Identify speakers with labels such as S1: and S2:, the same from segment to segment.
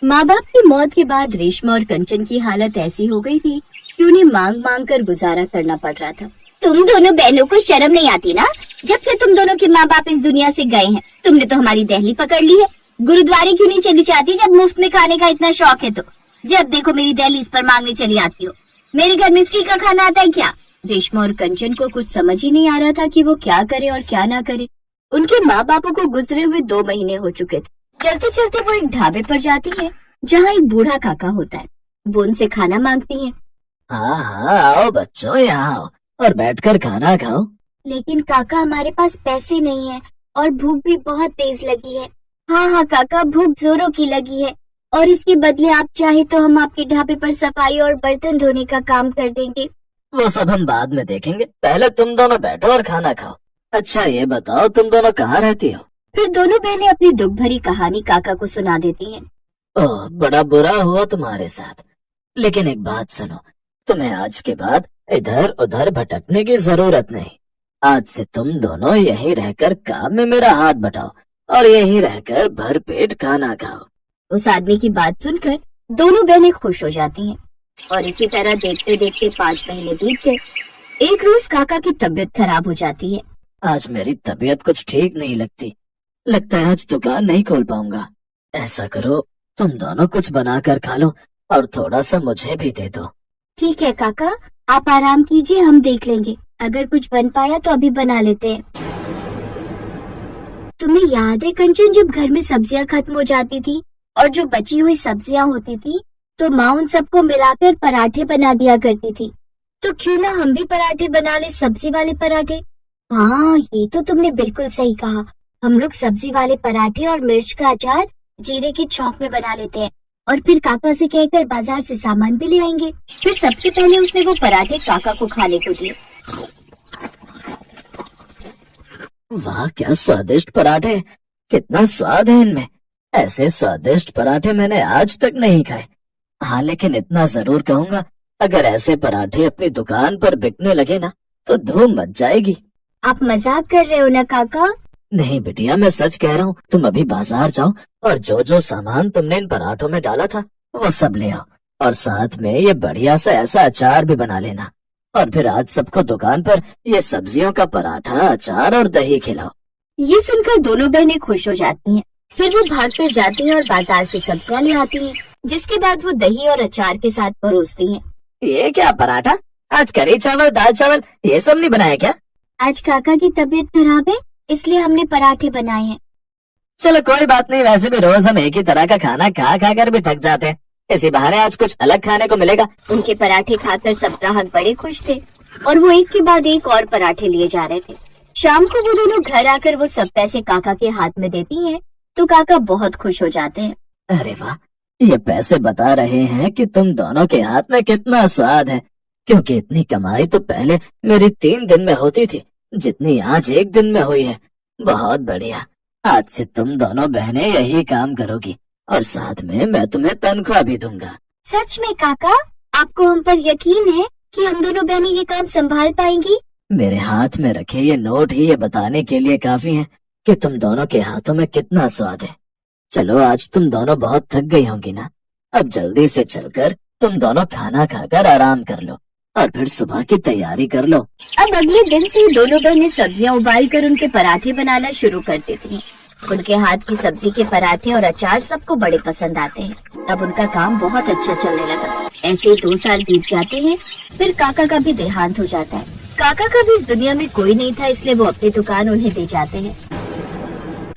S1: माँ बाप की मौत के बाद रेशमा और कंचन की हालत ऐसी हो गई थी कि उन्हें मांग मांग कर गुजारा करना पड़ रहा था। तुम दोनों बहनों को शर्म नहीं आती ना? जब से तुम दोनों के माँ बाप इस दुनिया से गए हैं, तुमने तो हमारी दहली पकड़ ली है। गुरुद्वारे क्यों नहीं चली जाती जब मुफ्त में खाने का इतना शौक है तो? जब देखो मेरी दहली इस पर मांगने चली आती हो। मेरे घर में फ्री का खाना आता है क्या? रेशमा और कंचन को कुछ समझ ही नहीं आ रहा था कि वो क्या करे और क्या ना करे। उनके माँ बापों को गुजरे हुए 2 महीने हो चुके थे। चलते चलते वो एक ढाबे पर जाती है जहाँ एक बूढ़ा काका होता है। वो उनसे खाना मांगती है।
S2: हाँ हाँ, आओ बच्चों, यहाँ आओ और बैठकर खाना खाओ।
S1: लेकिन काका, हमारे पास पैसे नहीं है और भूख भी बहुत तेज लगी है। हाँ हाँ काका, भूख जोरों की लगी है और इसके बदले आप चाहे तो हम आपके ढाबे पर सफाई और बर्तन धोने का काम कर देंगे।
S2: वो सब हम बाद में देखेंगे, पहले तुम दोनों बैठो और खाना खाओ। अच्छा ये बताओ, तुम दोनों कहाँ रहती हो?
S1: फिर दोनों बहनें अपनी दुख भरी कहानी काका को सुना देती हैं।
S2: ओह, बड़ा बुरा हुआ तुम्हारे साथ, लेकिन एक बात सुनो, तुम्हें आज के बाद इधर उधर भटकने की जरूरत नहीं। आज से तुम दोनों यहीं रहकर काम में मेरा हाथ बटाओ और यहीं रहकर भर पेट खाना खाओ।
S1: उस आदमी की बात सुनकर दोनों बहनें खुश हो जाती हैं और इसी तरह देखते देखते 5 महीने बीत गए। एक रोज काका की तबीयत खराब हो जाती है।
S2: आज मेरी तबीयत कुछ ठीक नहीं लगती, लगता है आज दुकान नहीं खोल पाऊंगा। ऐसा करो, तुम दोनों कुछ बना कर खा लो और थोड़ा सा मुझे भी दे दो।
S1: ठीक है काका, आप आराम कीजिए, हम देख लेंगे। अगर कुछ बन पाया तो अभी बना लेते हैं। तुम्हें याद है कंचन, जब घर में सब्जियां खत्म हो जाती थी और जो बची हुई सब्जियां होती थी तो माँ उन सबको मिलाकर पराठे बना दिया करती थी। तो क्यों ना हम भी पराठे बना ले, सब्जी वाले पराठे। हाँ, ये तो तुमने बिल्कुल सही कहा। हम लोग सब्जी वाले पराठे और मिर्च का अचार जीरे की छौंक में बना लेते हैं और फिर काका से कहकर बाजार से सामान भी ले आएंगे। फिर सबसे पहले उसने वो पराठे काका को खाने को दिए।
S2: वाह, क्या स्वादिष्ट पराठे, कितना स्वाद है इनमें। ऐसे स्वादिष्ट पराठे मैंने आज तक नहीं खाए। हाँ, लेकिन इतना जरूर कहूँगा, अगर ऐसे पराठे अपनी दुकान पर बिकने लगे ना तो धूम मच जाएगी।
S1: आप मजाक कर रहे हो ना काका?
S2: नहीं बिटिया, मैं सच कह रहा हूँ। तुम अभी बाजार जाओ और जो जो सामान तुमने इन पराठों में डाला था वो सब ले आओ और साथ में ये बढ़िया सा ऐसा अचार भी बना लेना। और फिर आज सबको दुकान पर ये सब्जियों का पराठा, अचार और दही खिलाओ।
S1: ये सुनकर दोनों बहनें खुश हो जाती हैं। फिर वो भाग कर जाती हैं और बाजार से सब्जियां ले आती हैं, जिसके बाद वो दही और अचार के साथ परोसती हैं।
S2: ये क्या पराठा? आज करी चावल, दाल चावल ये सब नहीं बनाया क्या?
S1: आज काका की तबीयत खराब है, इसलिए हमने पराठे बनाए हैं।
S2: चलो कोई बात नहीं, वैसे भी रोज हम एक ही तरह का खाना खा खा कर भी थक जाते हैं, इसी बहाने आज कुछ अलग खाने को मिलेगा।
S1: उनके पराठे खाकर सब ग्राहक बड़े खुश थे और वो एक के बाद एक और पराठे लिए जा रहे थे। शाम को वो दोनों घर आकर वो सब पैसे काका के हाथ में देती हैं तो काका बहुत खुश हो जाते हैं।
S2: अरे वाह, ये पैसे बता रहे हैं कि तुम दोनों के हाथ में कितना स्वाद है, क्योंकि इतनी कमाई तो पहले मेरी 3 दिन में होती थी, जितनी आज 1 दिन में हुई है। बहुत बढ़िया, आज से तुम दोनों बहनें यही काम करोगी और साथ में मैं तुम्हें तनख्वाह भी दूंगा।
S1: सच में काका, आपको हम पर यकीन है कि हम दोनों बहनें ये काम संभाल पाएंगी?
S2: मेरे हाथ में रखे ये नोट ही ये बताने के लिए काफी है कि तुम दोनों के हाथों में कितना स्वाद है। चलो, आज तुम दोनों बहुत थक गई होंगी ना, अब जल्दी से चलकर तुम दोनों खाना खाकर आराम कर लो और फिर सुबह की तैयारी कर लो।
S1: अब अगले दिन से दोनों बहनें सब्जियां उबाल कर उनके पराठे बनाना शुरू कर देती हैं। उनके हाथ की सब्जी के पराठे और अचार सबको बड़े पसंद आते हैं। अब उनका काम बहुत अच्छा चलने लगा। ऐसे 2 साल बीत जाते हैं। फिर काका का भी देहांत हो जाता है। काका का भी इस दुनिया में कोई नहीं था, इसलिए वो अपनी दुकान उन्हें दे जाते हैं।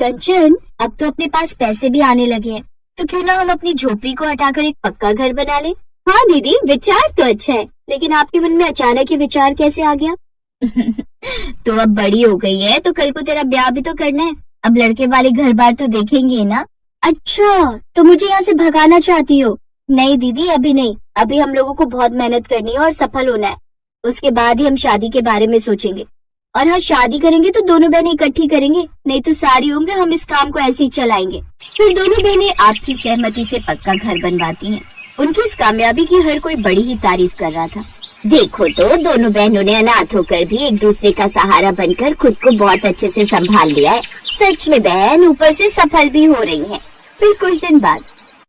S1: कंचन, अब तो अपने पास पैसे भी आने लगे हैं, तो क्यों ना हम अपनी झोपड़ी को हटाकर एक पक्का घर बना ले? हाँ दीदी, विचार तो अच्छा है, लेकिन आपके मन में अचानक ये विचार कैसे आ गया? तो अब बड़ी हो गई है तो कल को तेरा ब्याह भी तो करना है। अब लड़के वाले घर बार तो देखेंगे ना। अच्छा, तो मुझे यहाँ से भगाना चाहती हो? नहीं दीदी, अभी नहीं। अभी हम लोगों को बहुत मेहनत करनी है और सफल होना है। उसके बाद ही हम शादी के बारे में सोचेंगे। और हाँ, शादी करेंगे तो दोनों बहनें इकट्ठी करेंगे, नहीं तो सारी उम्र हम इस काम को ऐसे ही चलाएंगे। फिर दोनों बहनें आपसी सहमति से पक्का घर बनवाती हैं। उनकी इस कामयाबी की हर कोई बड़ी ही तारीफ कर रहा था। देखो तो, दोनों बहनों ने अनाथ होकर भी एक दूसरे का सहारा बनकर खुद को बहुत अच्छे से संभाल लिया है। सच में बहन ऊपर से सफल भी हो रही हैं। फिर कुछ दिन बाद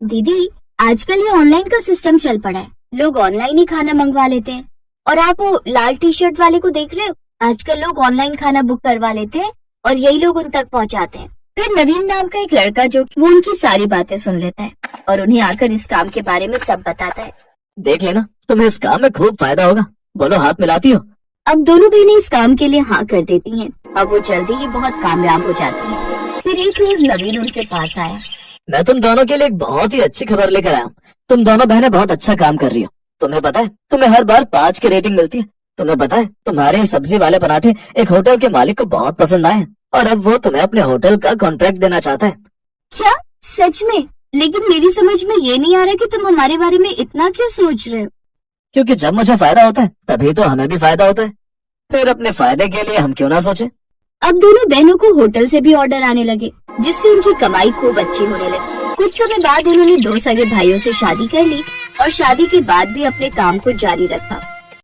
S1: दीदी, आजकल ये ऑनलाइन का सिस्टम चल पड़ा है। लोग ऑनलाइन ही खाना मंगवा लेते हैं। और आप वो लाल टी शर्ट वाले को देख रहे हो? आजकल लोग ऑनलाइन खाना बुक करवा लेते हैं और यही लोग उन तक पहुंचाते हैं। फिर नवीन नाम का एक लड़का जो वो उनकी सारी बातें सुन लेता है और उन्हें आकर इस काम के बारे में सब बताता है।
S2: देख लेना, तुम्हें इस काम में खूब फायदा होगा। बोलो, हाथ मिलाती हो?
S1: अब दोनों बहनें इस काम के लिए हाँ कर देती हैं। अब वो जल्दी ही बहुत कामयाब हो जाती है। फिर एक रोज नवीन उनके पास आया।
S2: मैं तुम दोनों के लिए एक बहुत ही अच्छी खबर लेकर आया हूँ। तुम दोनों बहनें बहुत अच्छा काम कर रही हो। तुम्हें पता है, तुम्हें हर बार 5 की रेटिंग मिलती है। तुम्हें पता है, तुम्हारे सब्जी वाले पराठे एक होटल के मालिक को बहुत पसंद आए और अब वो तुम्हें अपने होटल का कॉन्ट्रैक्ट देना चाहता है।
S1: क्या? सच में? लेकिन मेरी समझ में ये नहीं आ रहा कि तुम हमारे बारे में इतना क्यों सोच रहे हो?
S2: क्योंकि जब मुझे फायदा होता है तभी तो हमें भी फायदा होता है। फिर अपने फायदे के लिए हम क्यों ना सोचें।
S1: अब दोनों बहनों को होटल से भी ऑर्डर आने लगे, जिससे उनकी कमाई खूब अच्छी होने लगी। कुछ समय बाद उन्होंने 2 सगे भाइयों से शादी कर ली और शादी के बाद भी अपने काम को जारी रखा।